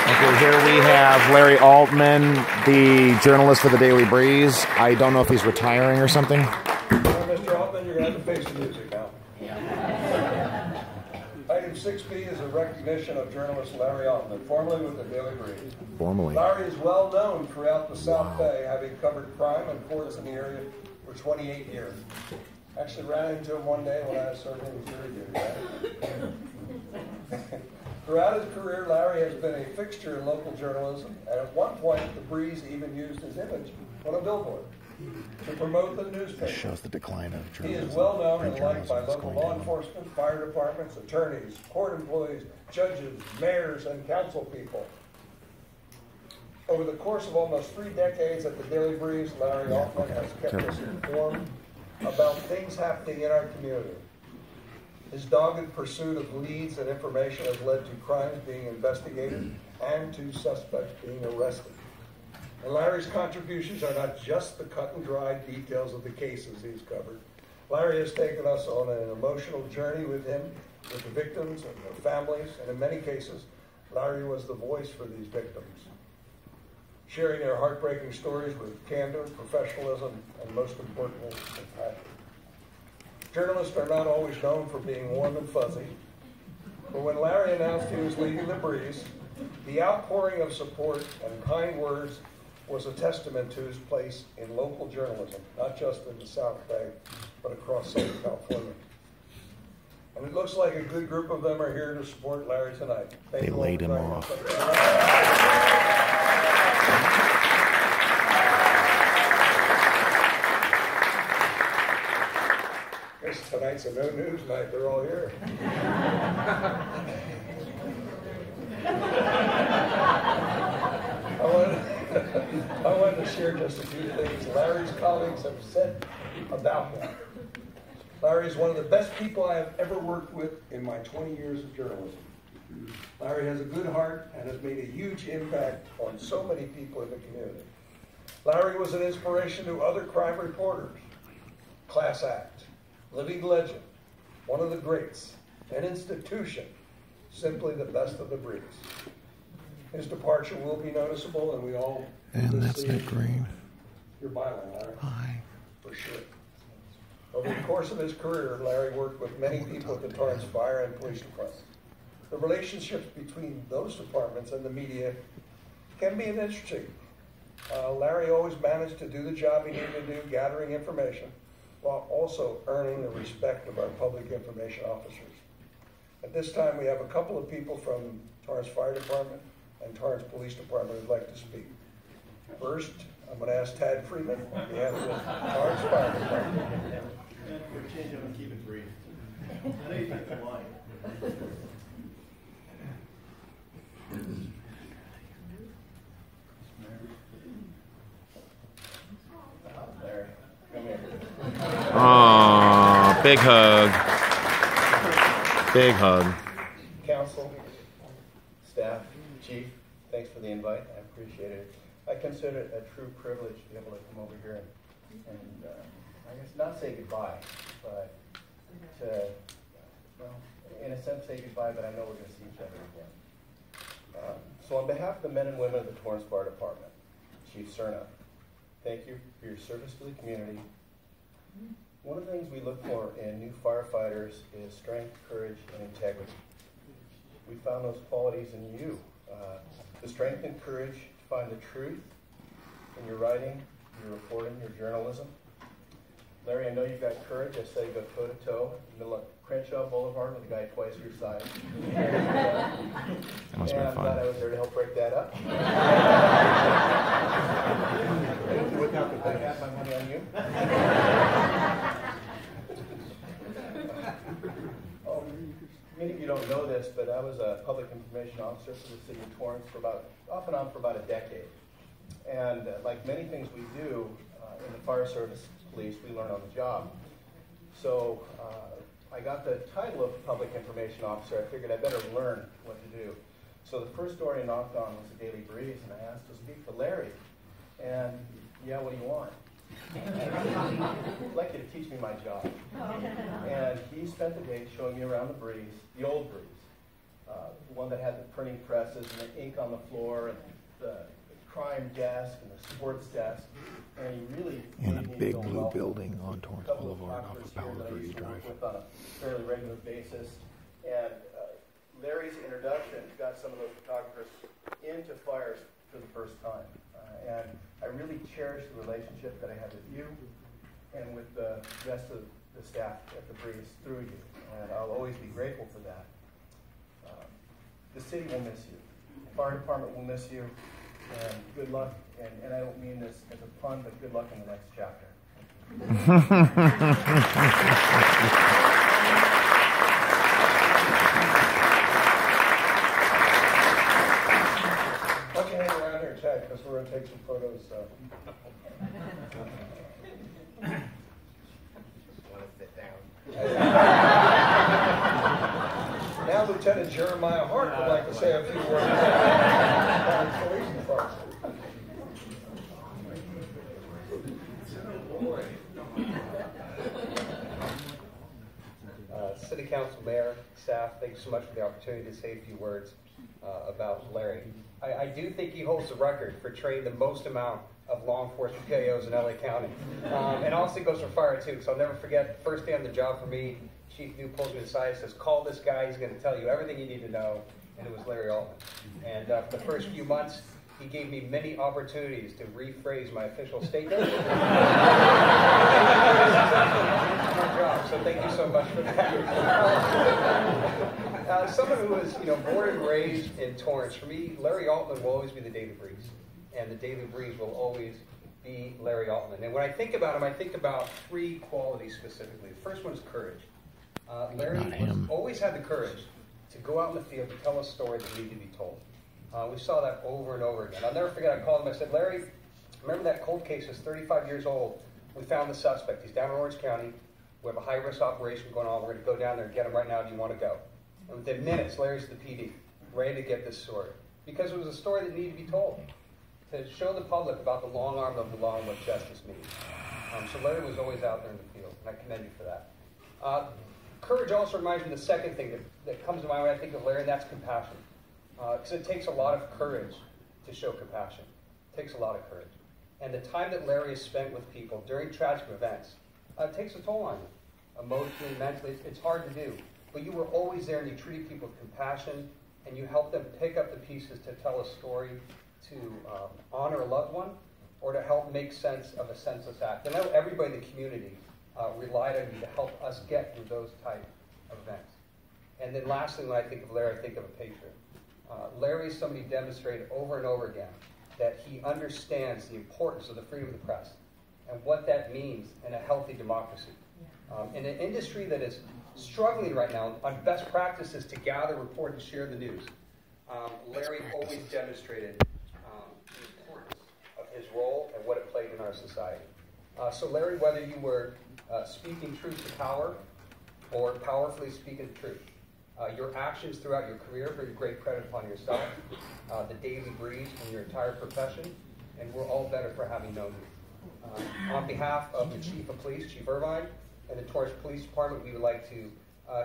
Okay, here we have Larry Altman, the journalist for the Daily Breeze. I don't know if he's retiring or something. Mr. Altman, you're going to have to face the music now. Item 6B is a recognition of journalist Larry Altman, formerly with the Daily Breeze. Formerly. Larry is well known throughout the South Bay, having covered crime and courts in the area for 28 years. Actually ran into him one day when I was serving in jury duty. Throughout his career, Larry has been a fixture in local journalism, and at one point, the Breeze even used his image on a billboard to promote the newspaper. This shows the decline of He journalism. is well known and liked by local law enforcement, fire departments, attorneys, court employees, judges, mayors, and council people. Over the course of almost 3 decades at the Daily Breeze, Larry Altman has kept us informed about things happening in our community. His dogged pursuit of leads and information has led to crimes being investigated and to suspects being arrested. And Larry's contributions are not just the cut and dry details of the cases he's covered. Larry has taken us on an emotional journey with him, with the victims and their families, and in many cases, Larry was the voice for these victims, sharing their heartbreaking stories with candor, professionalism, and most importantly, compassion. Journalists are not always known for being warm and fuzzy, but when Larry announced he was leaving the Breeze, the outpouring of support and kind words was a testament to his place in local journalism, not just in the South Bay, but across Southern California. And it looks like a good group of them are here to support Larry tonight. They laid him off. Tonight's a no news night. They're all here. I wanted to share just a few things Larry's colleagues have said about him. Larry is one of the best people I have ever worked with in my 20 years of journalism. Larry has a good heart and has made a huge impact on so many people in the community. Larry was an inspiration to other crime reporters. Class act. Living legend, one of the greats, an institution, simply the best of the Breeze. His departure will be noticeable, and we all... And that's Nick Green. You're byline, Larry. Hi. For sure. Over the course of his career, Larry worked with many people at the Torrance Fire and Police Department. The relationships between those departments and the media can be interesting. Larry always managed to do the job he needed to do, gathering information, while also earning the respect of our public information officers. At this time, we have a couple of people from Torrance Fire Department and Torrance Police Department who'd like to speak. First, I'm going to ask Tad Freeman on behalf of the Torrance Fire Department. We're changing and keep it brief. I know you think I'm lying. Larry, come here. Aww, big hug. Big hug. Council, staff, chief, thanks for the invite. I appreciate it. I consider it a true privilege to be able to come over here and I guess not say goodbye, but to, well, in a sense say goodbye, but I know we're going to see each other again. So on behalf of the men and women of the Torrance Fire Department, Chief Cerna, thank you for your service to the community. One of the things we look for in new firefighters is strength, courage, and integrity. We found those qualities in you. The strength and courage to find the truth in your writing, your reporting, your journalism. Larry, I know you've got courage. I say go toe-to-toe in the middle of Crenshaw Boulevard with a guy twice your size. That must be I'm glad I fun. was there to help break that up. I got my money on you. Many of you don't know this, but I was a public information officer for the city of Torrance for off and on for about a decade. And like many things we do in the fire service police, we learn on the job. So I got the title of public information officer. I figured I better learn what to do. So the first story I knocked on was the Daily Breeze, and I asked to speak to Larry. And yeah, what do you want? I'd like you to teach me my job. And he spent the day showing me around the Breeze, the old Breeze. one that had the printing presses and the ink on the floor and the crime desk and the sports desk. And he really In a made me big feel blue welcome. building on Torrance Couple of Boulevard off photographers of here Palo that I Verde used to work Drive. with on a fairly regular basis. And Larry's introduction got some of those photographers into fires for the first time. And I really cherish the relationship that I have with you and with the rest of the staff at the Breeze through you. And I'll always be grateful for that. The city will miss you. The fire department will miss you. And good luck. And I don't mean this as a pun, but good luck in the next chapter. Why don't you hang around here, Ted, because we're going to take some photos. Want to sit down? Now Lieutenant Jeremiah Hart would like to say a few words about his police department. City Council, Mayor, staff, thank you so much for the opportunity to say a few words about Larry. I do think he holds the record for training the most amount of law enforcement PAOs in LA County. And also goes for fire too, so I'll never forget, first day on the job for me, Chief New pulls me aside and says, call this guy, he's going to tell you everything you need to know. And it was Larry Altman. And for the first few months, he gave me many opportunities to rephrase my official statement. My job, so thank you so much for that. Someone who was, born and raised in Torrance, for me, Larry Altman will always be the Daily Breeze, and the Daily Breeze will always be Larry Altman. And when I think about him, I think about three qualities specifically. The first one is courage. Larry always had the courage to go out in the field to tell a story that needed to be told. We saw that over and over again. I'll never forget, I called him, I said, Larry, remember that cold case is 35 years old. We found the suspect. He's down in Orange County. We have a high-risk operation going on. We're going to go down there and get him right now. Do you want to go? And within minutes, Larry's at the PD, ready to get this story. Because it was a story that needed to be told, to show the public about the long arm of the law and what justice means. So Larry was always out there in the field, and I commend you for that. Courage also reminds me of the second thing that comes to mind when I think of Larry, and that's compassion. Because it takes a lot of courage to show compassion. It takes a lot of courage. And the time that Larry has spent with people during tragic events takes a toll on you. Emotionally, mentally, it's hard to do. But you were always there and you treated people with compassion and you helped them pick up the pieces to tell a story, to honor a loved one, or to help make sense of a senseless act. And I know everybody in the community relied on you to help us get through those type of events. And then lastly, when I think of Larry, I think of a patriot. Larry is somebody who demonstrated over and over again that he understands the importance of the freedom of the press and what that means in a healthy democracy. In an industry that is struggling right now on best practices to gather, report, and share the news, Larry always demonstrated the importance of his role and what it played in our society. So Larry, whether you were speaking truth to power or powerfully speaking truth, your actions throughout your career bring great credit upon yourself, the Daily Breeze, and your entire profession, and we're all better for having known you. On behalf of the Chief of Police, Chief Irvine, and the Torrance Police Department, we would like to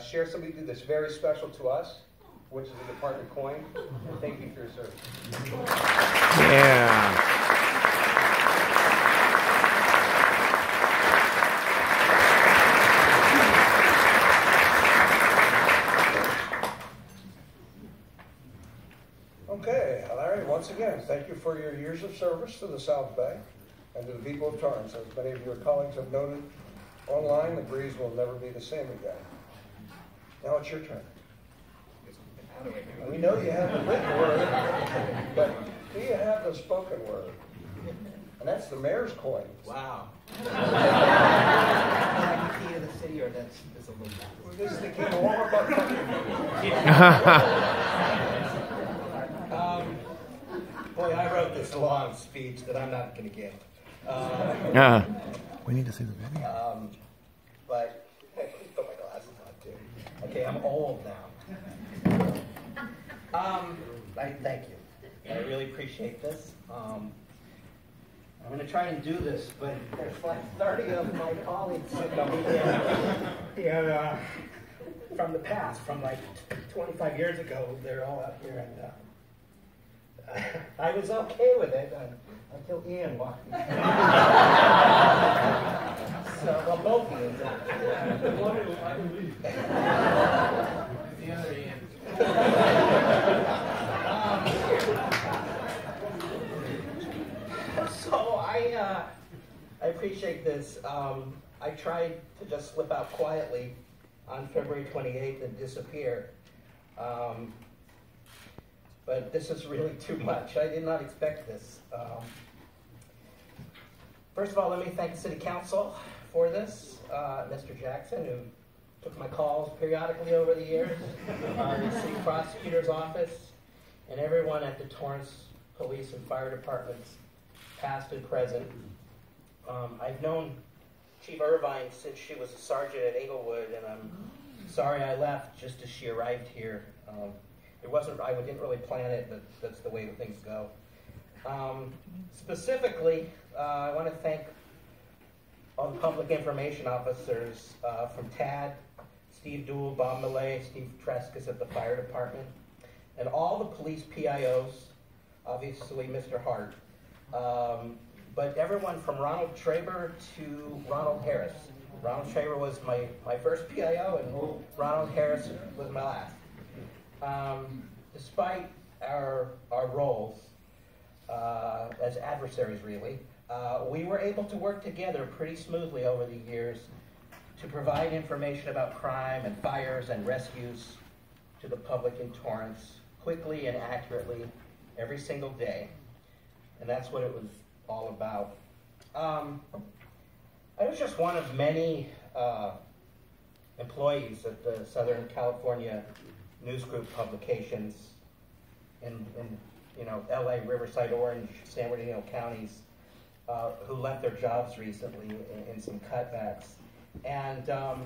share something that's very special to us, which is a department coin, and thank you for your service. Yeah. Okay, Larry, once again, thank you for your years of service to the South Bay and to the people of Torrance. As many of your colleagues have noted online, the Breeze will never be the same again. Now it's your turn. We know you have the written word, but do you have the spoken word? And that's the mayor's coin. Wow. Like the key to the city, or that's a little backwards? This is the key to all of our country. Boy, I wrote this long speech that I'm not going to give. We need to see the video. But, please put my glasses on too. Okay, I'm old now. I thank you. I really appreciate this. I'm going to try and do this, but there's like 30 of my colleagues sitting over here from the past, from like 25 years ago, they're all out here, and I was okay with it until Ian walked in. So, well, both Ians. The other Ian. So I appreciate this. I tried to just slip out quietly on February 28th and disappear. But this is really too much. I did not expect this. First of all, let me thank the City Council for this. Mr. Jackson, who took my calls periodically over the years, the City Prosecutor's Office, and everyone at the Torrance Police and Fire Departments, past and present. I've known Chief Irvine since she was a sergeant at Englewood, and I'm sorry I left just as she arrived here. I didn't really plan it, but that's the way that things go. Specifically, I want to thank all the public information officers from TAD, Steve Dool, Bob Millay, Steve Trescas at the fire department, and all the police PIOs, obviously Mr. Hart, but everyone from Ronald Traber to Ronald Harris. Ronald Traber was my first PIO, and Ronald Harris was my last. Despite our roles as adversaries, really, we were able to work together pretty smoothly over the years to provide information about crime and fires and rescues to the public in Torrance quickly and accurately every single day. And that's what it was all about. I was just one of many employees at the Southern California News Group publications in LA, Riverside, Orange, San Bernardino counties who left their jobs recently in some cutbacks. And at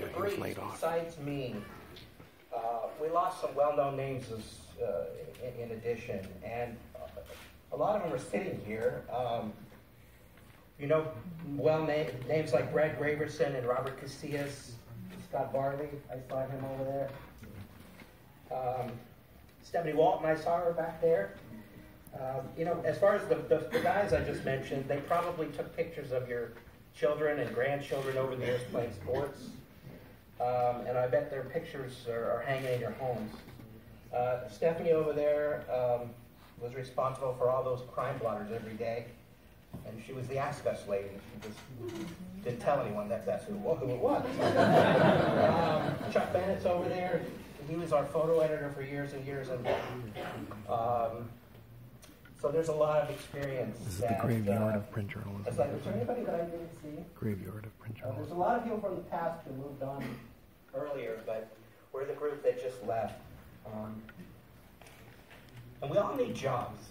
the Breeze, besides me, we lost some well-known names in addition, and a lot of them are sitting here. Names like Brad Graverson and Robert Casillas, Scott Barley, I saw him over there. Stephanie Walton, I saw her back there. As far as the guys I just mentioned, they probably took pictures of your children and grandchildren over the years playing sports. And I bet their pictures are hanging in your homes. Stephanie over there was responsible for all those crime blotters every day. And she was the Ask Us lady. She just didn't tell anyone that's who it was. Chuck Bennett's over there. He was our photo editor for years and years. And so there's a lot of experience. This is the graveyard of print journalism. Is there anybody that I didn't see? Graveyard of print journalism. There's a lot of people from the past who moved on earlier, but we're the group that just left. And we all need jobs.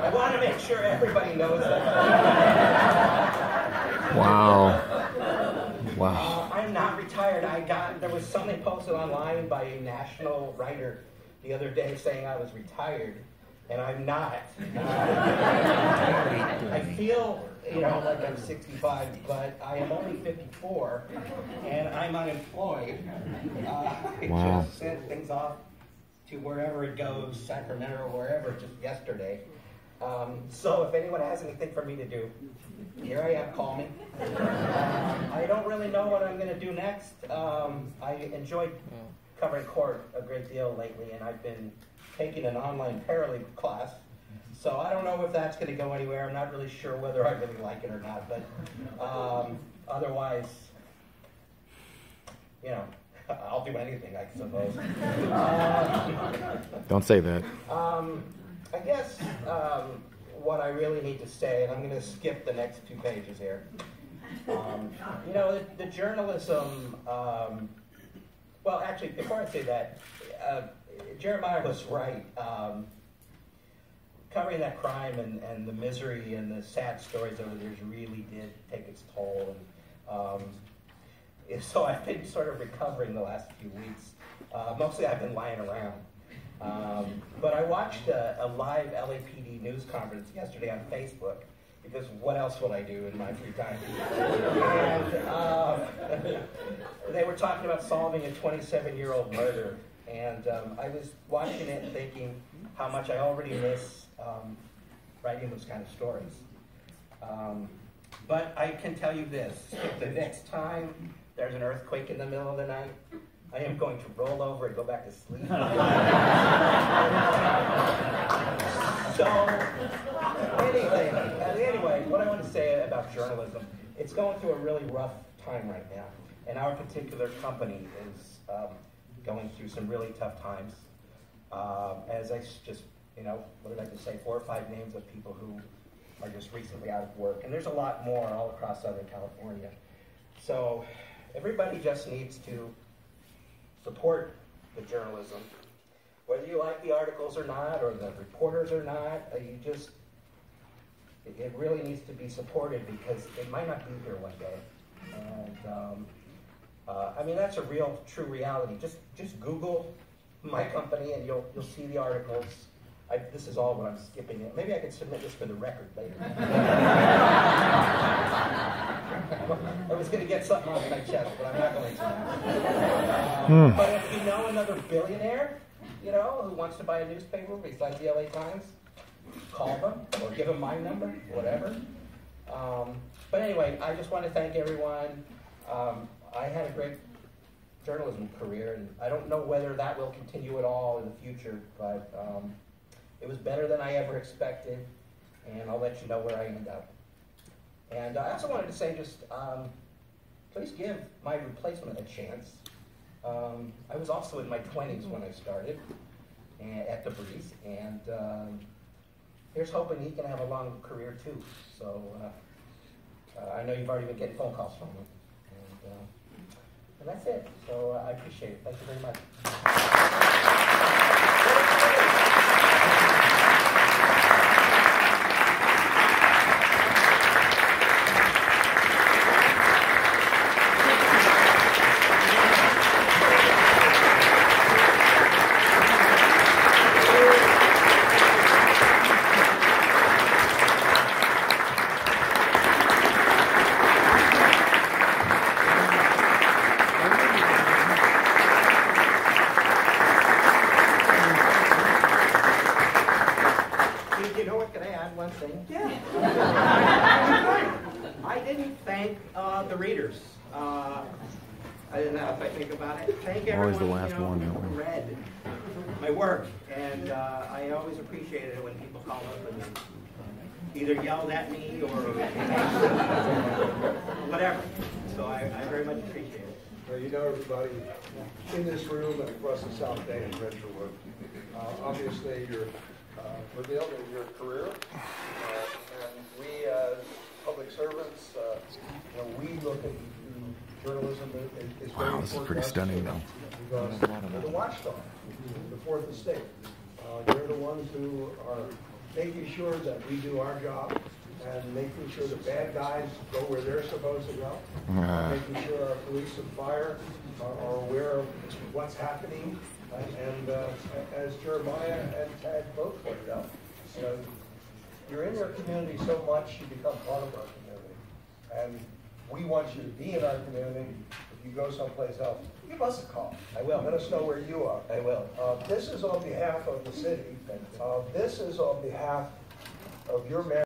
I want to make sure everybody knows that. Wow. Wow. I'm not retired. There was something posted online by a national writer the other day saying I was retired, and I'm not. I feel, like I'm 65, but I am only 54, and I'm unemployed. I just sent things off to wherever it goes, Sacramento or wherever, just yesterday. So if anyone has anything for me to do, here I am, call me. I don't really know what I'm going to do next. I enjoyed covering court a great deal lately, and I've been taking an online paralegal class. So I don't know if that's going to go anywhere. I'm not really sure whether I really like it or not, but otherwise, I'll do anything, I suppose. Don't say that. I guess what I really need to say, and I'm going to skip the next 2 pages here. The journalism, well, actually, before I say that, Jeremiah was right. Covering that crime and the misery and the sad stories over the years really did take its toll. And so I've been sort of recovering the last few weeks. Mostly I've been lying around. But I watched a live LAPD news conference yesterday on Facebook. because what else would I do in my free time? And they were talking about solving a 27-year-old murder. And I was watching it and thinking how much I already miss writing those kind of stories. But I can tell you this, the next time there's an earthquake in the middle of the night, I am going to roll over and go back to sleep. So, anyway, what I want to say about journalism, it's going through a really rough time right now. And our particular company is going through some really tough times. As I just, what did I just say, 4 or 5 names of people who are just recently out of work. And there's a lot more all across Southern California. So everybody just needs to support the journalism. Whether you like the articles or not, or the reporters or not, it really needs to be supported because they might not be here one day. And that's a real, true reality. Just Google my company and you'll see the articles. This is all what I'm skipping. Maybe I could submit this for the record later. I was going to get something off my chest, but I'm not going to. But if you know another billionaire, who wants to buy a newspaper besides the LA Times, call them or give them my number, whatever. But anyway, I just want to thank everyone. I had a great journalism career, and I don't know whether that will continue at all in the future, but it was better than I ever expected, and I'll let you know where I end up. And I also wanted to say please give my replacement a chance. I was also in my 20s when I started at the Breeze, and here's hoping he can have a long career too. So I know you've already been getting phone calls from him. And that's it. So I appreciate it. Thank you very much. I didn't thank the readers. I didn't know if I think about it. Thank everyone Always the last one, who read my work, and I always appreciated it when people called up and either yelled at me or whatever. So I very much appreciate it. Well, everybody in this room and across the South Bay and Retrowood, obviously you're rebuilding your career, and we as public servants, we look at journalism is very Wow, this is pretty stunning, though. Because they're the watchdog, the fourth estate. They're the ones who are making sure that we do our job and making sure the bad guys go where they're supposed to go, making sure our police and fire are aware of what's happening. And as Jeremiah and Tad both pointed out, you're in your community so much you become part of our community. And we want you to be in our community. If you go someplace else, give us a call. I will. Let us know where you are. I will. This is on behalf of the city. This is on behalf of your mayor.